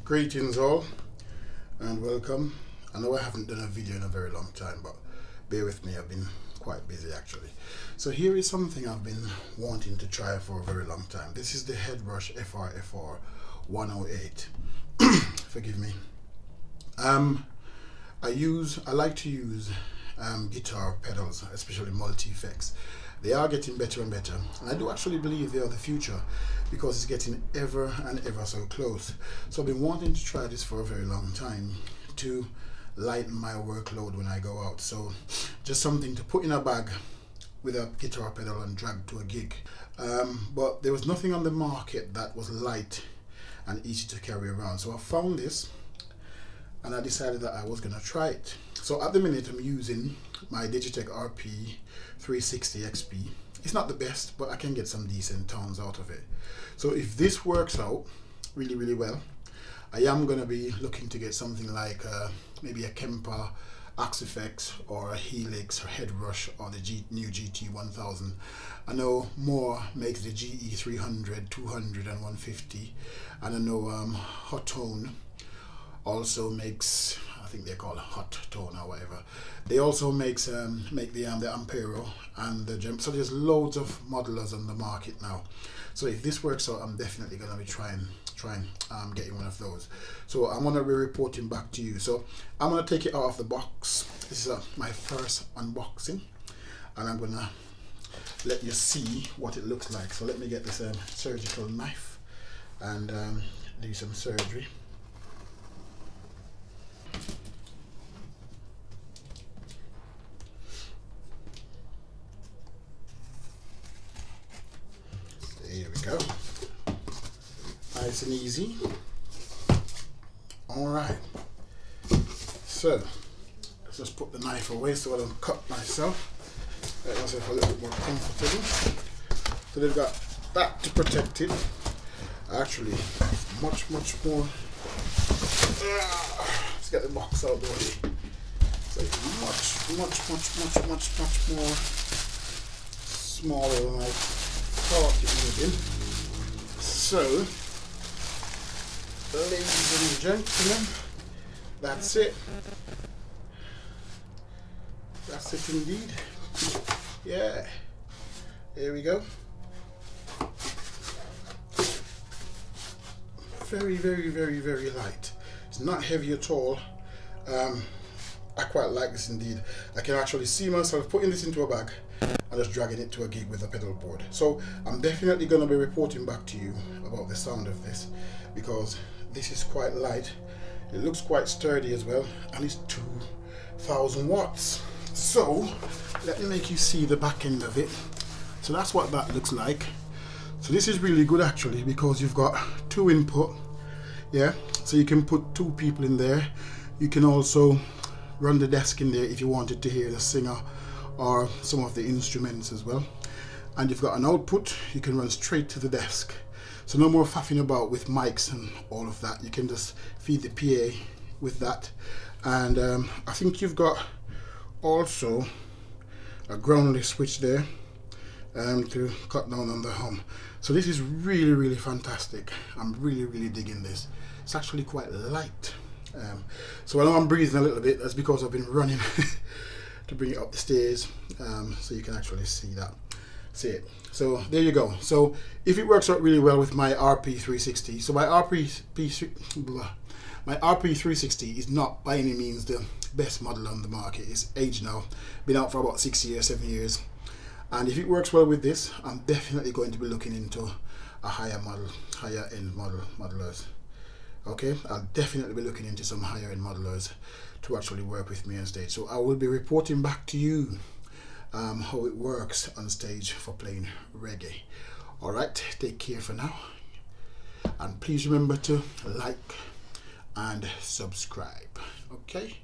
Greetings all and welcome. I know I haven't done a video in a very long time, but bear with me, I've been quite busy actually. So here is something I've been wanting to try for a very long time. This is the Headrush FRFR 108. Forgive me. I like to use guitar pedals, especially multi-effects. They are getting better and better, and I do actually believe they are the future because it's getting ever and ever so close. So I've been wanting to try this for a very long time to lighten my workload when I go out. So just something to put in a bag with a guitar pedal and drag to a gig. But there was nothing on the market that was light and easy to carry around. So I found this and I decided that I was gonna try it. So at the minute I'm using my Digitech RP 360 XP. It's not the best, but I can get some decent tones out of it. So if this works out really well, I am gonna be looking to get something like maybe a Kemper Axe Effects or a Helix or Headrush or the new GT 1000. I know Moore makes the GE 300, 200 and 150, and I know Hot Tone also makes, I think they're called Hot Tone or whatever. They also make the Ampero and the Gem. So there's loads of modelers on the market now. So if this works out, I'm definitely gonna be trying getting one of those. So I'm gonna be reporting back to you. So I'm gonna take it out of the box. This is my first unboxing, and I'm gonna let you see what it looks like. So let me get this surgical knife and do some surgery. Here we go. Nice and easy. Alright. So let's just put the knife away so I don't cut myself. Make myself a little bit more comfortable. So they've got that to protect it. Actually, much more. Let's get the box out of the way. So it's much more smaller than I thought it would have been. So, ladies and gentlemen, that's it. That's it indeed. Yeah. Here we go. Very light. It's not heavy at all. I quite like this indeed. I can actually see myself putting this into a bag and just dragging it to a gig with a pedal board. So I'm definitely going to be reporting back to you about the sound of this, because this is quite light. It looks quite sturdy as well, and it's 2000 watts. So let me make you see the back end of it. So that's what that looks like. So this is really good actually, because you've got 2 input, yeah, so you can put 2 people in there. You can also run the desk in there if you wanted to hear the singer or some of the instruments as well. And you've got an output, you can run straight to the desk. So no more faffing about with mics and all of that. You can just feed the PA with that. And I think you've got also a groundly switch there to cut down on the hum. So this is really fantastic. I'm really digging this. It's actually quite light. So I know I'm breathing a little bit. That's because I've been running to bring it up the stairs, so you can actually see it. So there you go. So if it works out really well with my RP360, so my RP360 is not by any means the best model on the market. It's aged now, been out for about 6 years, 7 years, and if it works well with this, I'm definitely going to be looking into a higher end modelers. Okay, I'll definitely be looking into some higher end modelers to actually work with me on stage. So I will be reporting back to you how it works on stage for playing reggae. Alright, take care for now. And please remember to like and subscribe. Okay?